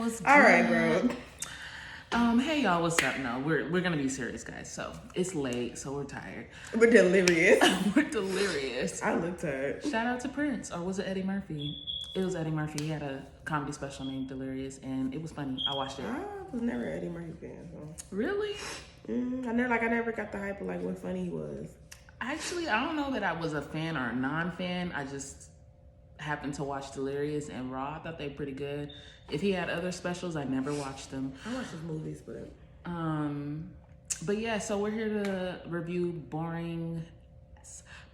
What's All good? right, bro. Hey y'all, what's up? No, we're gonna be serious, guys. So it's late, so we're tired. We're delirious. We're delirious. I look tired. Shout out to Prince, or was it Eddie Murphy? It was Eddie Murphy. He had a comedy special named Delirious, and it was funny. I watched it. I was never an Eddie Murphy fan, so. Really? I never got the hype of like what funny he was. Actually, I don't know that I was a fan or a non-fan. I just happened to watch Delirious and Raw. I thought they were pretty good. If he had other specials, I never watched them. I watch his movies, But yeah, so we're here to review Boring.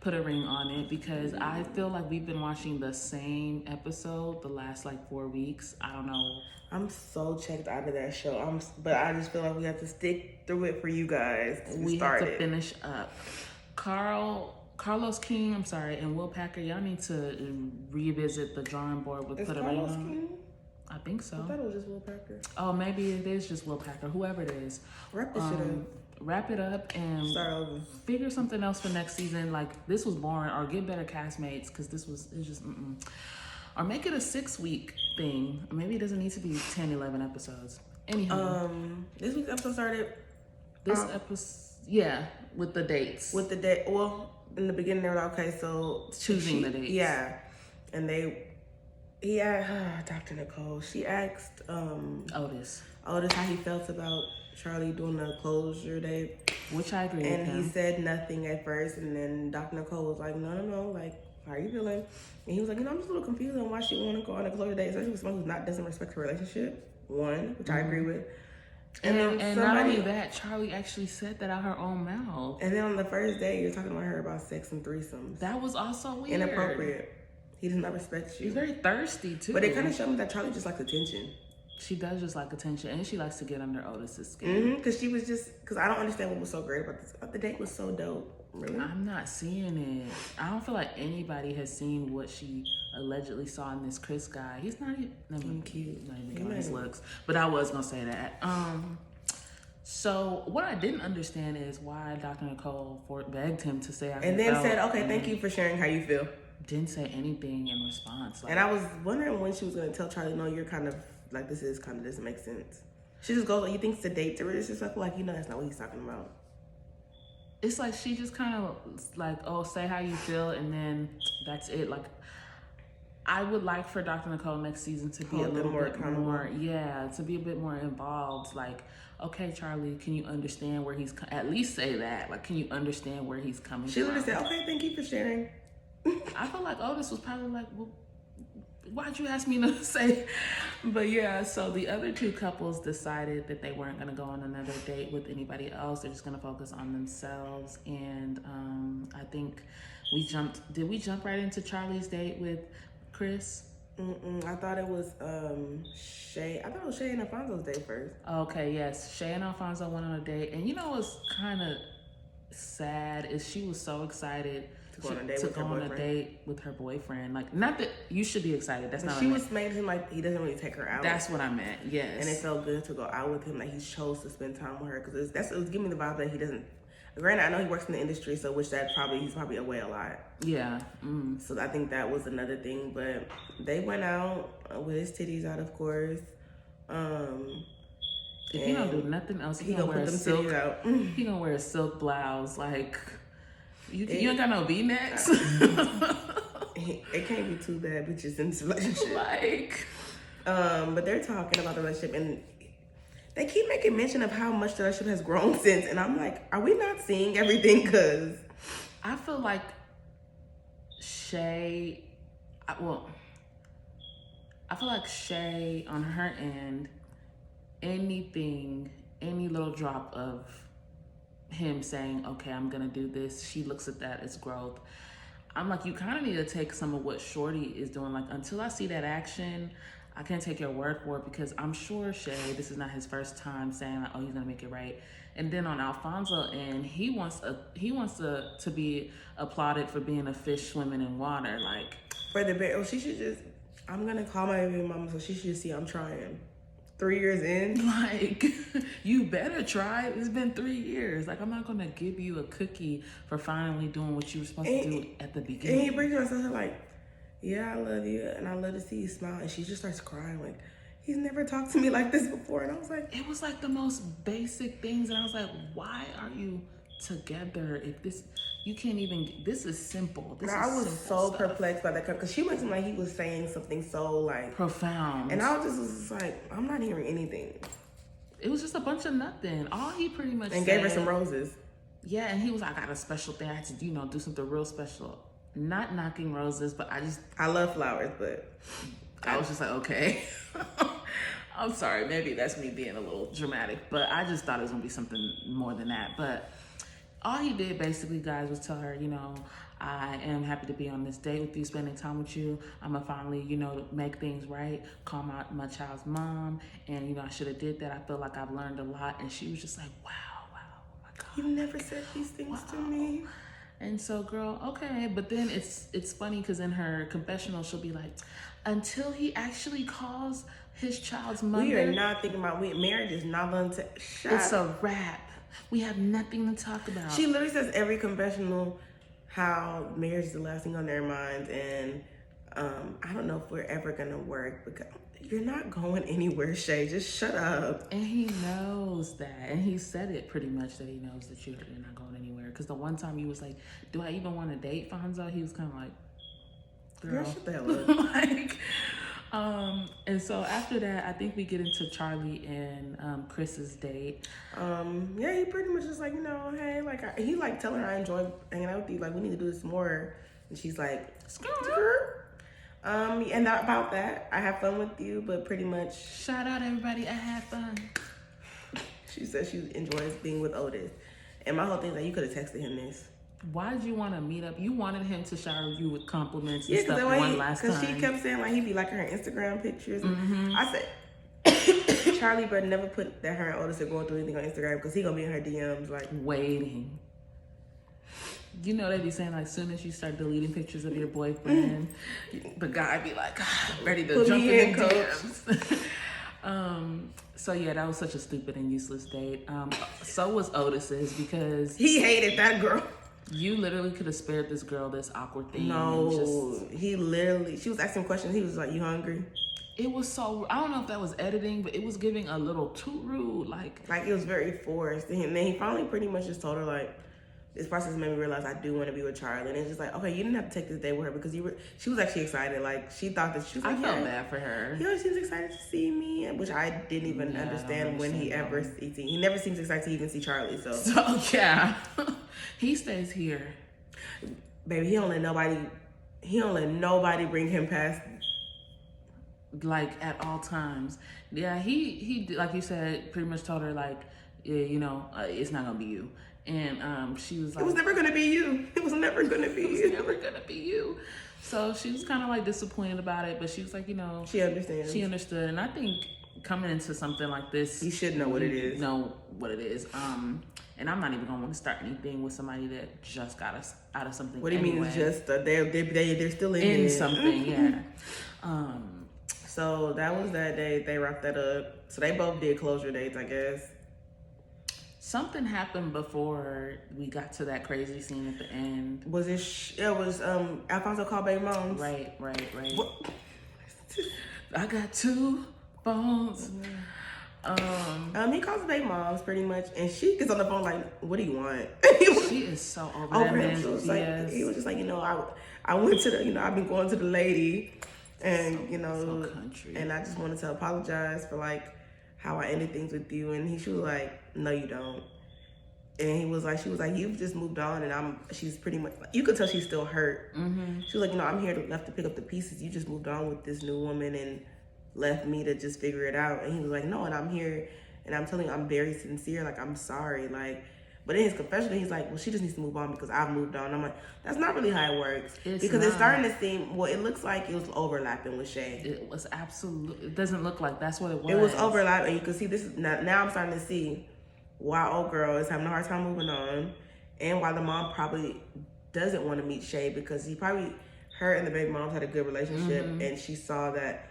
Put a ring on it because I feel like we've been watching the same episode the last like 4 weeks. I don't know. I'm so checked out of that show. But I just feel like we have to stick through it for you guys. We have to finish up. Carlos King, I'm sorry, and Will Packer, y'all need to revisit the drawing board with Put a Ring on. King? I think so. I thought it was just Will Packer. Oh, maybe it is just Will Packer, whoever it is. Wrap this shit up. Wrap it up and start over. Figure something else for next season. Like, this was boring, or get better castmates, because it's just, Or make it a 6-week thing. Maybe it doesn't need to be 10, 11 episodes. Anyhow. This week's episode started. This episode, yeah, with the dates. With the date, well, in the beginning they were like, okay, so. Choosing the dates. Yeah. And he asked, Dr. Nicole, she asked Otis how he felt about Charlie doing the closure date. Which I agree with him. And he said nothing at first, and then Dr. Nicole was like, no, like, how are you feeling? And he was like, I'm just a little confused on why she want to go on a closure date, especially with someone who doesn't respect her relationship. One, which I agree with. And not only that, Charlie actually said that out her own mouth. And then on the first day, you're talking about her about sex and threesomes. That was also weird. Inappropriate. He does not respect you. He's very thirsty, too. But it kind of showed me that Charlie just likes attention. She does just like attention, and she likes to get under Otis's skin. Because I don't understand what was so great about this. The date was so dope. Really? I'm not seeing it. I don't feel like anybody has seen what she allegedly saw in this Chris guy. He's not even cute. Not even on his looks. But I was gonna say that. So what I didn't understand is why Dr. Nicole begged him to say how and then said, okay, thank you for sharing how you feel. Didn't say anything in response. And I was wondering when she was gonna tell Charlie, no, you're kind of like, this is kind of doesn't make sense. She just goes, you think it's a date to really disrespectful? Like, that's not what he's talking about. It's like she just kind of like, oh, say how you feel, and then that's it. Like, I would like for Dr. Nicole next season to be a little bit more, to be a bit more involved. Like, okay, Charlie, can you understand where he's, at least say that. Like, can you understand where he's coming from? She would have said, okay, thank you for sharing. I feel like Otis was probably like, well, why'd you ask me to say? But yeah, so the other two couples decided that they weren't going to go on another date with anybody else. They're just going to focus on themselves. And I think did we jump right into Charlie's date with Chris? I thought it was Shay. I thought it was Shay and Alfonso's date first. Okay, yes. Shay and Alfonso went on a date. And you know what's kind of sad is she was so excited to go on a date with her boyfriend. Like, not that you should be excited. That's not. She was made him like he doesn't really take her out. That's what I meant. Yes. And it felt good to go out with him. Like, he chose to spend time with her because it was giving me the vibe that he doesn't. Granted, I know he works in the industry, so he's probably away a lot. Yeah. So I think that was another thing. But they went out with his titties out, of course. If he don't do nothing else, he gonna wear a silk. He gonna wear a silk blouse. Like, you ain't got no V-necks. It can't be too bad, bitches in this relationship. Like, but they're talking about the relationship, and they keep making mention of how much the relationship has grown since. And I'm like, are we not seeing everything? Because I feel like Shay, I feel like Shay on her end, any little drop of him saying, okay, I'm gonna do this, she looks at that as growth. I'm like, you kind of need to take some of what Shorty is doing. Like, until I see that action, I can't take your word for it, because I'm sure Shay, this is not his first time saying like, oh, he's gonna make it right. And then on Alfonso end, he wants to be applauded for being a fish swimming in water. Like, for the bear, she should just. I'm gonna call my baby mama, so she should see I'm trying. 3 years in, like, you better try. It's been 3 years. Like, I'm not gonna give you a cookie for finally doing what you were supposed to do at the beginning. And he brings her something like, yeah, I love you, and I love to see you smile. And she just starts crying, like, he's never talked to me like this before. And I was like, it was like the most basic things. And I was like, why are you together if this, you can't even, this is simple. This is I was so stuff. perplexed by that because she went to like he was saying something so like Profound. and I was like, I'm not hearing anything. It was just a bunch of nothing. All he pretty much and said, gave her some roses. Yeah, and he was like, I got a special thing. I had to, do something real special. Not knocking roses, but I love flowers, but I was just like, okay. I'm sorry, maybe that's me being a little dramatic, but I just thought it was gonna be something more than that. But all he did basically, guys, was tell her, I am happy to be on this date with you, spending time with you. I'm gonna finally, make things right, call my child's mom, and I should have did that. I feel like I've learned a lot. And she was just like, wow, oh my God. You never said these things to me. And so, girl, okay. But then it's funny because in her confessional, she'll be like, until he actually calls his child's mother. We are not thinking about marriage is not going to It's a wrap. We have nothing to talk about. She literally says every confessional how marriage is the last thing on their minds, and I don't know if we're ever gonna work because you're not going anywhere, Shay. Just shut up. And he knows that, and he said it pretty much that he knows that you're not going anywhere. Because the one time he was like, "Do I even want to date Fonzo?" He was kind of like, "Girl, shut the hell up." And so after that, I think we get into Charlie and Chris's date. Yeah, he pretty much just like, hey, like he like telling her I enjoy hanging out with you, like we need to do this more, and she's like, skirt. And about that, I have fun with you, but pretty much shout out everybody, I had fun. She said she enjoys being with Otis, and my whole thing is like, you could have texted him this. Why did you want to meet up? You wanted him to shower you with compliments and Yeah, stuff one last time. Because she kept saying like he'd be liking her Instagram pictures. Mm-hmm. I said, Charlie better never put that her and Otis are going through anything on Instagram because he gonna be in her DMs like waiting. They be saying like, soon as you start deleting pictures of your boyfriend, the guy be like, ready to jump in DMs. So yeah, that was such a stupid and useless date. So was Otis's because he hated that girl. You literally could have spared this girl this awkward thing. No, she was asking questions. He was like, you hungry? It was so, I don't know if that was editing, but it was giving a little too rude. Like it was very forced. And then he finally pretty much just told her like, this process made me realize I do want to be with Charlie. And it's just like, okay, you didn't have to take this day with her because she was actually excited. Like, she thought that she was like, I felt bad for her. He always seems excited to see me, which I didn't even understand when he ever sees. He never seems excited to even see Charlie. So yeah, he stays here. Baby, he don't let nobody bring him past. Like, at all times. Yeah, he like you said, pretty much told her like, yeah, it's not gonna be you. And she was like, it was never gonna be you. It was never gonna be you. It was never gonna be you. So she was kind of like disappointed about it, but she was like, she understands. She understood, and I think coming into something like this, you should know what it is. Know what it is. And I'm not even gonna want to start anything with somebody that just got us out of something. What do you mean? It's just they're still in something, yeah. So that was that day. They wrapped that up. So they both did closure dates, I guess. Something happened before we got to that crazy scene at the end. Was it? It was Alfonso called baby moms. Right. I got 2 phones. He calls baby moms pretty much, and she gets on the phone like, "What do you want?" She is so over that him. So he was just like, I went to the, I've been going to the lady, and so country. And I just wanted to apologize for like how I ended things with you. And she was like, no, you don't. And she was like, you've just moved on, and she's pretty much, you could tell she's still hurt. Mm-hmm. She was like, I'm here left to pick up the pieces. You just moved on with this new woman and left me to just figure it out. And he was like, no, and I'm here, and I'm telling you, I'm very sincere. Like, I'm sorry. Like, but in his confession, he's like, well, she just needs to move on because I've moved on. I'm like, that's not really how it works. It's starting to seem, well, it looks like it was overlapping with Shay. It was absolutely, it doesn't look like that's what it was. It was overlapping. You can see this, now I'm starting to see why old girl is having a hard time moving on, and why the mom probably doesn't want to meet Shay, because her and the baby moms had a good relationship, mm-hmm. and she saw that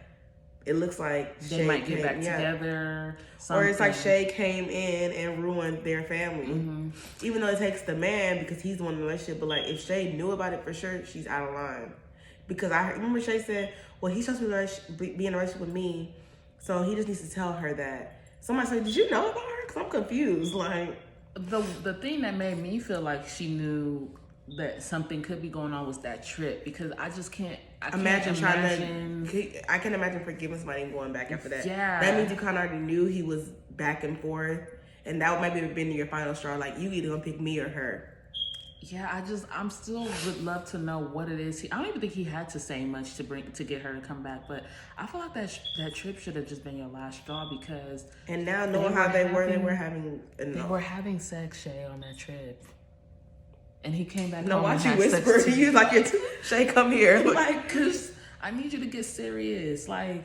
it looks like they might get back together. Something. Or it's like Shay came in and ruined their family. Mm-hmm. Even though it takes the man because he's the one in the relationship. But like, if Shay knew about it for sure, she's out of line. Because I remember Shay said, well, he's supposed to be in a relationship with me So he just needs to tell her that. Somebody said, "Did you know about her?" Because I'm confused. Like the thing that made me feel like she knew that something could be going on was that trip, because I just can't. I can imagine. I can imagine forgiving somebody and going back after that. Yeah, that means you kind of already knew he was back and forth, and that would maybe have been your final straw. Like, you either gonna pick me or her. Yeah, I'm still would love to know what it is. I don't even think he had to say much to get her to come back, but I feel like that trip should have just been your last straw, because. And now knowing how they were having sex, Shay, on that trip. And he came back. No, watch you whisper. You like, Shay, come here. Like, cause I need you to get serious. Like,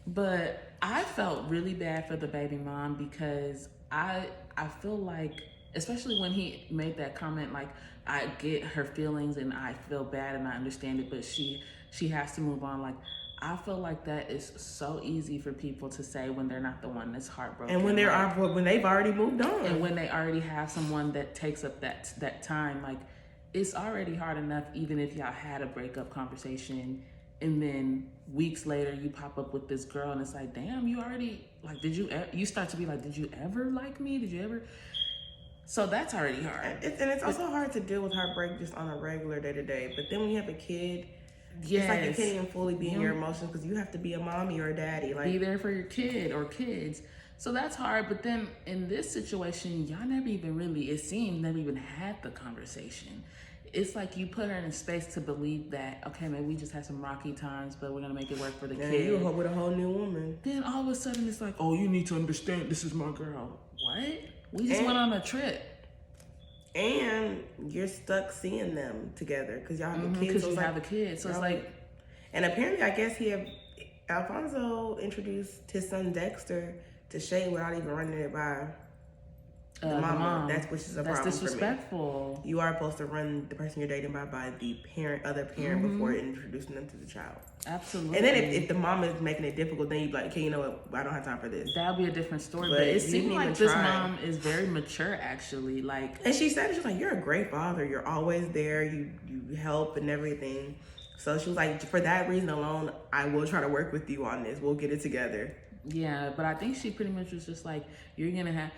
but I felt really bad for the baby mom, because I feel like, especially when he made that comment, like, I get her feelings and I feel bad and I understand it, but she has to move on. Like, I feel like that is so easy for people to say when they're not the one that's heartbroken. And when when they've already moved on. And when they already have someone that takes up that time, like, it's already hard enough even if y'all had a breakup conversation and then weeks later you pop up with this girl and it's like, damn, you already, like, you start to be like, did you ever like me? Did you ever? So that's already hard. It's also hard to deal with heartbreak just on a regular day-to-day. But then when you have a kid, yes, it's like you can't even fully be in your emotions, because you have to be a mommy or a daddy. Like, be there for your kid or kids. So that's hard. But then in this situation, y'all never even really, it seemed, never even had the conversation. It's like you put her in a space to believe that, okay, maybe we just had some rocky times, but we're going to make it work for the kid. You're with a whole new woman. Then all of a sudden it's like, oh, you need to understand, this is my girl. What? We just went on a trip. And you're stuck seeing them together because y'all have a kid. Because you have a kid. So it's like. And apparently, I guess Alfonso introduced his son Dexter to Shay without even running it by the mom. Which is a problem. That's disrespectful. For me. You are supposed to run the person you're dating by the other parent before introducing them to the child. Absolutely. And then if the mom is making it difficult, then you'd be like, okay, you know what? I don't have time for this. That'll be a different story. But it seems like this mom is very mature, actually. Like, and she said, she's like, you're a great father. You're always there. You help and everything. So she was like, for that reason alone, I will try to work with you on this. We'll get it together. Yeah, but I think she pretty much was just like, you're gonna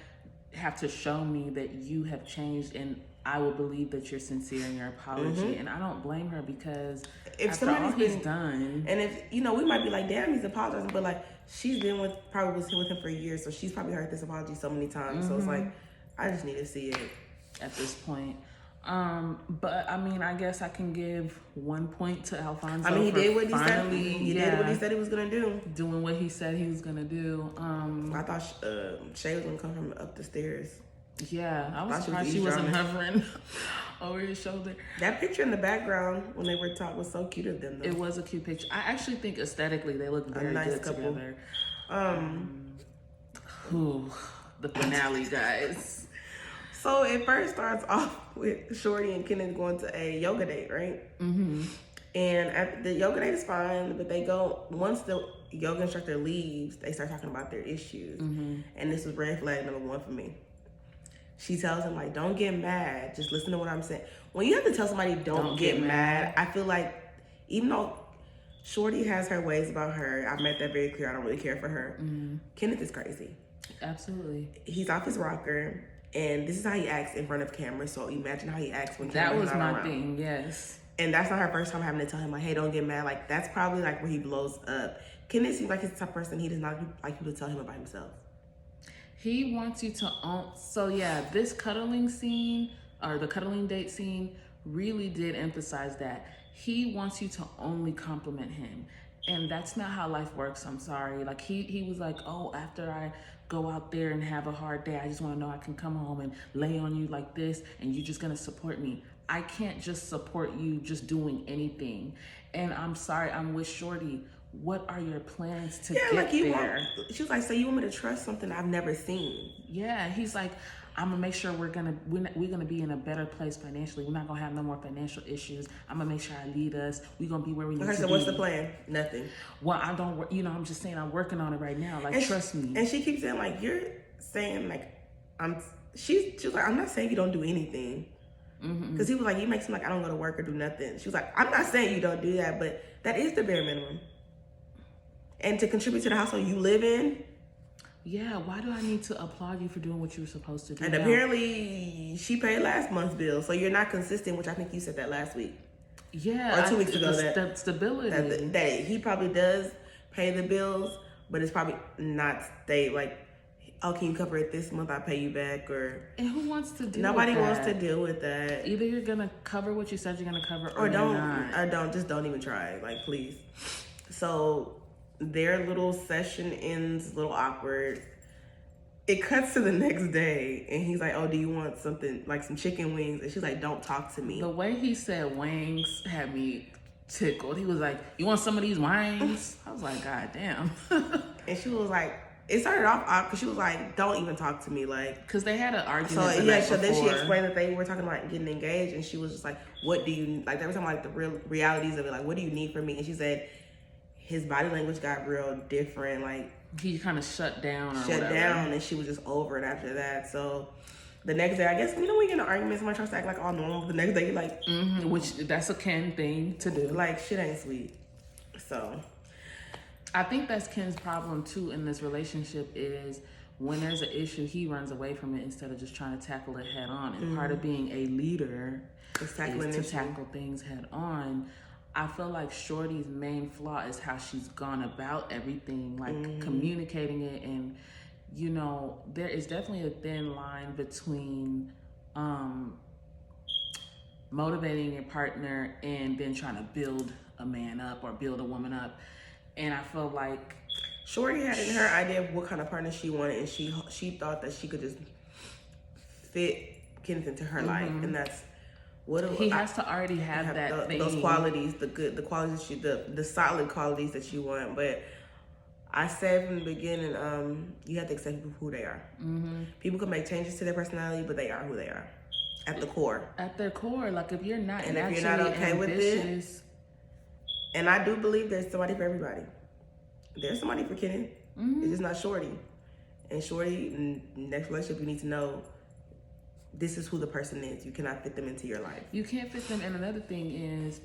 have to show me that you have changed, and I will believe that you're sincere in your apology. And I don't blame her, because if after all he's done, and if we might be like, damn, he's apologizing, but like, she's been with him for years, so she's probably heard this apology so many times. So it's like, I just need to see it at this point. But I mean, I guess I can give 1 point to Alfonso. I mean, he did what he said. He did what he said he was gonna do. Doing what he said he was gonna do. I thought Shay was gonna come from up the stairs. Yeah, I was surprised she wasn't hovering over his shoulder. That picture in the background when they were talking was so cute of them, though. It was a cute picture. I actually think aesthetically they look very good together. The finale, guys. So it first starts off with Shorty and Kenneth going to a yoga date, right? And the yoga date is fine, but once the yoga instructor leaves, they start talking about their issues. And this was red flag number 1 for me. She tells him, like, don't get mad. Just listen to what I'm saying. When you have to tell somebody don't get mad, I feel like even though Shorty has her ways about her, I've made that very clear. I don't really care for her. Kenneth is crazy. Absolutely. He's off his rocker. And this is how he acts in front of cameras. So imagine how he acts when cameras not around. That was my thing, yes. And that's not her first time having to tell him, like, hey, don't get mad. Like, that's probably, like, where he blows up. Kenneth seems like he's the type of person he does not like you to tell him about himself. He wants you to own. So, yeah, this cuddling scene, or the cuddling date scene, really did emphasize that. He wants you to only compliment him. And that's not how life works, I'm sorry. Like, he was like, oh, after I go out there and have a hard day, I just want to know I can come home and lay on you like this, and you're just going to support me. I can't just support you just doing anything. And I'm sorry, I'm with Shorty. What are your plans to get there? She was like, so you want me to trust something I've never seen? Yeah, he's like, I'm gonna make sure we're gonna be in a better place financially. We're not gonna have no more financial issues. I'm gonna make sure I lead us. We're gonna be where we need to be. Okay, so what's the plan? Nothing. Well, I don't. I'm just saying I'm working on it right now. Like, trust me. And she keeps saying, like, you're saying, like, she was like, I'm not saying you don't do anything. Because he was like, you make it seem like I don't go to work or do nothing. She was like, I'm not saying you don't do that, but that is the bare minimum. and to contribute to the household you live in. Yeah, why do I need to applaud you for doing what you were supposed to do? And apparently she paid last month's bill, so you're not consistent, which I think you said that last week. Yeah, or 2 weeks ago. That stability. That he probably does pay the bills, but it's probably not stay like, oh, can you cover it this month? I'll pay you back. Or and who wants to deal nobody with that? wants to deal with that. Either you're gonna cover what you said you're gonna cover, or don't even try. Like, please. So their little session ends a little awkward. It cuts to the next day, and he's like, oh, do you want something, like some chicken wings? And she's like, don't talk to me. The way he said wings had me tickled. He was like, you want some of these wings? I was like, God damn. And she was like, it started off awkward because she was like, don't even talk to me. Like, because they had an argument. So then she explained that they were talking about getting engaged, and she was just like, what do you, like, they were talking about like the real realities of it. Like, what do you need from me? And she said his body language got real different. Like, he kind of shut down, and she was just over it after that. So the next day, I guess, we get in an argument, somebody tries to act like all normal. The next day, you're like, which that's a Ken thing to do. Like, shit ain't sweet. So I think that's Ken's problem too in this relationship, is when there's an issue, he runs away from it instead of just trying to tackle it head on. And part of being a leader is to tackle things head on. I feel like Shorty's main flaw is how she's gone about everything, like communicating it. And, there is definitely a thin line between motivating your partner and then trying to build a man up or build a woman up. And I feel like Shorty had in her idea of what kind of partner she wanted, and she thought that she could just fit Kenneth into her life, and that's what he has to already have that thing. Those qualities, the qualities the solid qualities that you want. But I said from the beginning, you have to accept people who they are. People can make changes to their personality, but they are who they are at the core. At their core, like if you're not okay with it, and I do believe there's somebody for everybody. There's somebody for Kenan. It's just not Shorty. And Shorty, next relationship, you need to know this is who the person is. You cannot fit them into your life. You can't fit them. And another thing is,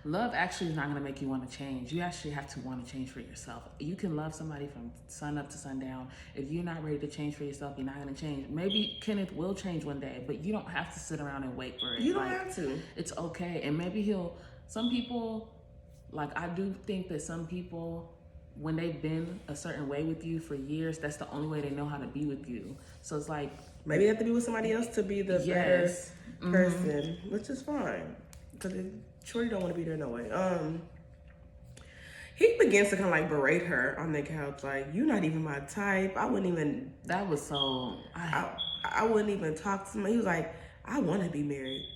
love actually is not going to make you want to change. You actually have to want to change for yourself. You can love somebody from sun up to sundown. If you're not ready to change for yourself, you're not going to change. Maybe Kenneth will change one day, but you don't have to sit around and wait for it. You don't have to. It's okay. And maybe some people, like, I do think that some people, when they've been a certain way with you for years, that's the only way they know how to be with you. So it's like, maybe you have to be with somebody else to be the better person, which is fine. Because Shorty don't want to be there no way. He begins to kind of like berate her on the couch, like, you're not even my type. I wouldn't even. That was so. I wouldn't even talk to somebody. He was like, I want to be married,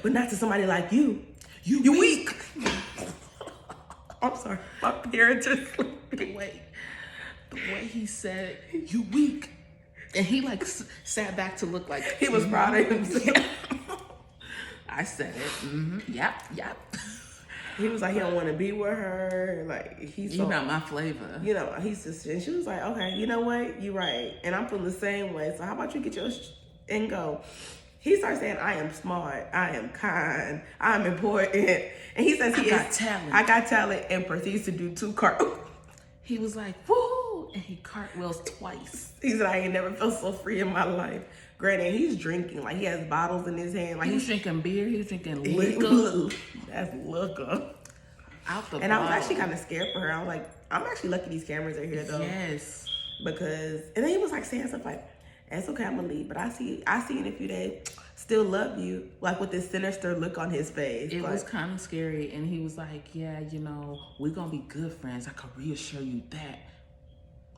but not to somebody like you. You weak. I'm sorry. My parents are the way he said, you weak. And he like sat back to look like he was proud of himself. I said it. Yep. He was like, he don't want to be with her. Like, you're not my flavor. He's just, and she was like, okay, you know what? You're right. And I'm feeling the same way. So how about you get yours and go? He starts saying, I am smart, I am kind, I'm important. And he says I got talent, and proceeds to do 2 cartwheels. He was like, woo! And he cartwheels twice. He said, I ain't never felt so free in my life. Granted, he's drinking. Like, he has bottles in his hand. Like, he's drinking beer, he's drinking liquor. That's liquor. Out the And I was actually kind of scared for her. I was like, I'm actually lucky these cameras are here, though. Yes. Because, and then he was like saying stuff like, it's okay, I'm gonna leave, but I see in a few days, still love you, like with this sinister look on his face. It was kind of scary, and he was like, yeah, we're gonna be good friends. I can reassure you that.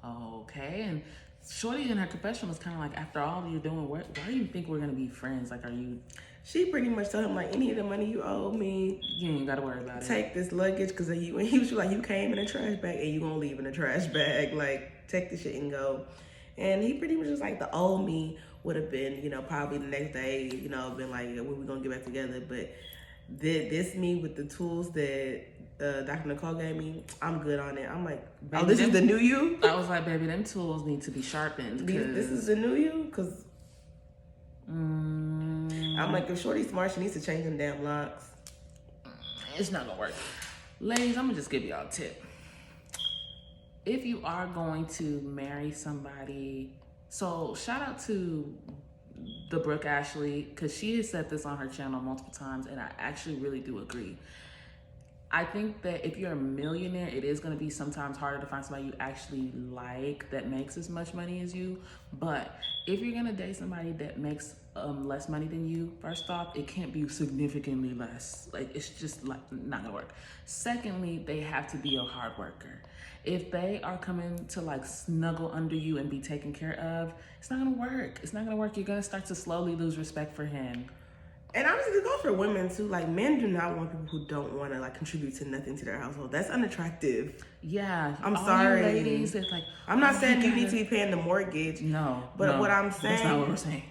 Okay. And Shorty in her confession was kind of like, after all you're doing, why do you think we're gonna be friends? Like, are you? She pretty much told him, like, any of the money you owe me, you ain't gotta worry about it. Take this luggage, because he was like, you came in a trash bag and you gonna leave in a trash bag. Like, take the shit and go. And he pretty much was like, the old me would have been, probably the next day, been like, when we gonna get back together. But this me with the tools that Dr. Nicole gave me, I'm good on it. I'm like, baby, this is the new you? I was like, baby, them tools need to be sharpened. This is the new you? Because I'm like, if Shorty's smart, she needs to change them damn locks. It's not gonna work. Ladies, I'm gonna just give y'all a tip. if you are going to marry somebody, so shout out to the Brooke Ashley, because she has said this on her channel multiple times, and I actually really do agree. I think that if you're a millionaire, it is going to be sometimes harder to find somebody you actually like that makes as much money as you. But if you're going to date somebody that makes less money than you, first off, it can't be significantly less. Like, it's just like not going to work. Secondly, they have to be a hard worker. If they are coming to like snuggle under you and be taken care of, it's not going to work. It's not going to work. You're going to start to slowly lose respect for him. And honestly, it goes for women too. Like, men do not want people who don't want to like contribute to nothing to their household. That's unattractive. Yeah, I'm all sorry. you ladies, it's like, I'm not saying you need to be paying the mortgage. No, but no, what I'm saying, that's not what we're saying.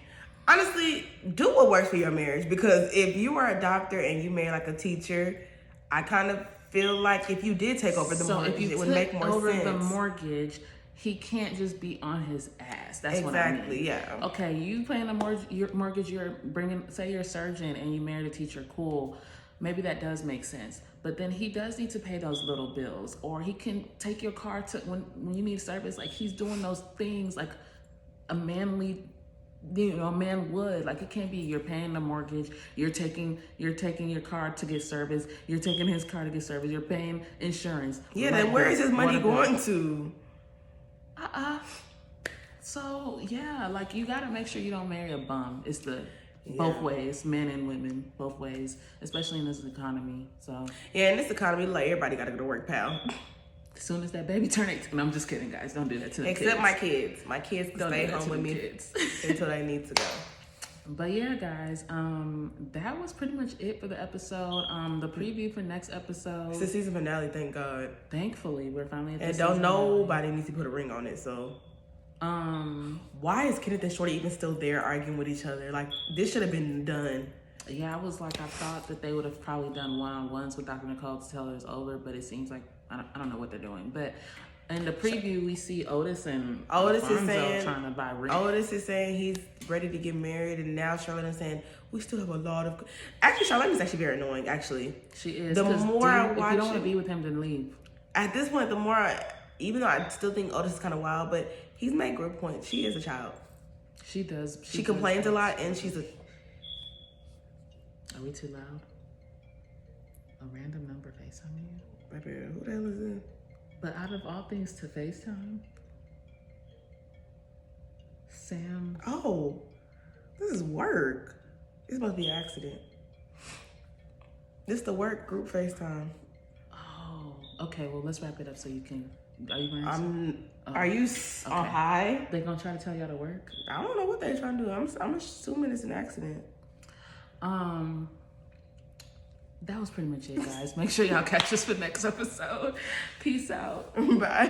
Honestly, do what works for your marriage. Because if you are a doctor and you marry like a teacher, I kind of feel like if you did take over the mortgage, if you it would make more over sense. The mortgage, he can't just be on his ass. That's exactly, what I mean. Yeah. Okay, you paying a mortgage, you're bringing, say you're a surgeon and you married a teacher, cool. Maybe that does make sense. But then he does need to pay those little bills. Or he can take your car to, when you need service, like he's doing those things like a manly, a man would. Like, it can't be you're paying the mortgage, you're taking your car to get service, you're taking his car to get service, you're paying insurance. Yeah, then where is his money going to? So yeah, like, you gotta make sure you don't marry a bum. It's both ways, men and women, both ways, especially in this economy. So yeah, in this economy, like, everybody gotta go to work, pal. As soon as that baby turns 18, I'm just kidding, guys. Don't do that to them. Except kids. my kids. My kids can stay home with me until they need to go. But yeah, guys, that was pretty much it for the episode. The preview for next episode. It's the season finale, thank God. Thankfully, we're finally at the and season don't nobody finale. needs to put a ring on it, so. Why is Kenneth and Shorty even still there arguing with each other? Like, this should have been done. Yeah, I thought that they would have probably done one-on-ones with Dr. Nicole to tell her it's over, but it seems like, I don't know what they're doing. But in the preview, we see Otis and Alfonso trying to buy rings. Otis is saying he's ready to get married, and now Charlotte is saying, we still have a lot of... Actually, Charlotte is actually very annoying, actually. She is. The more I watch... If you don't want to be with him, then leave. At this point, even though I still think Otis is kind of wild, but he's made good points. She is a child. She does. She complains a lot, and she's a... Are we too loud? A random number FaceTiming you? Baby, who the hell is this? But out of all things to FaceTime, Sam. Oh, this is work. This must be an accident. This is the work group FaceTime. Oh, okay. Well, let's wrap it up so you can. Are you going to? Are you on high? They gonna try to tell y'all to work? I don't know what they're trying to do. I'm assuming it's an accident. That was pretty much it, guys. Make sure y'all catch us for the next episode. Peace out. Bye.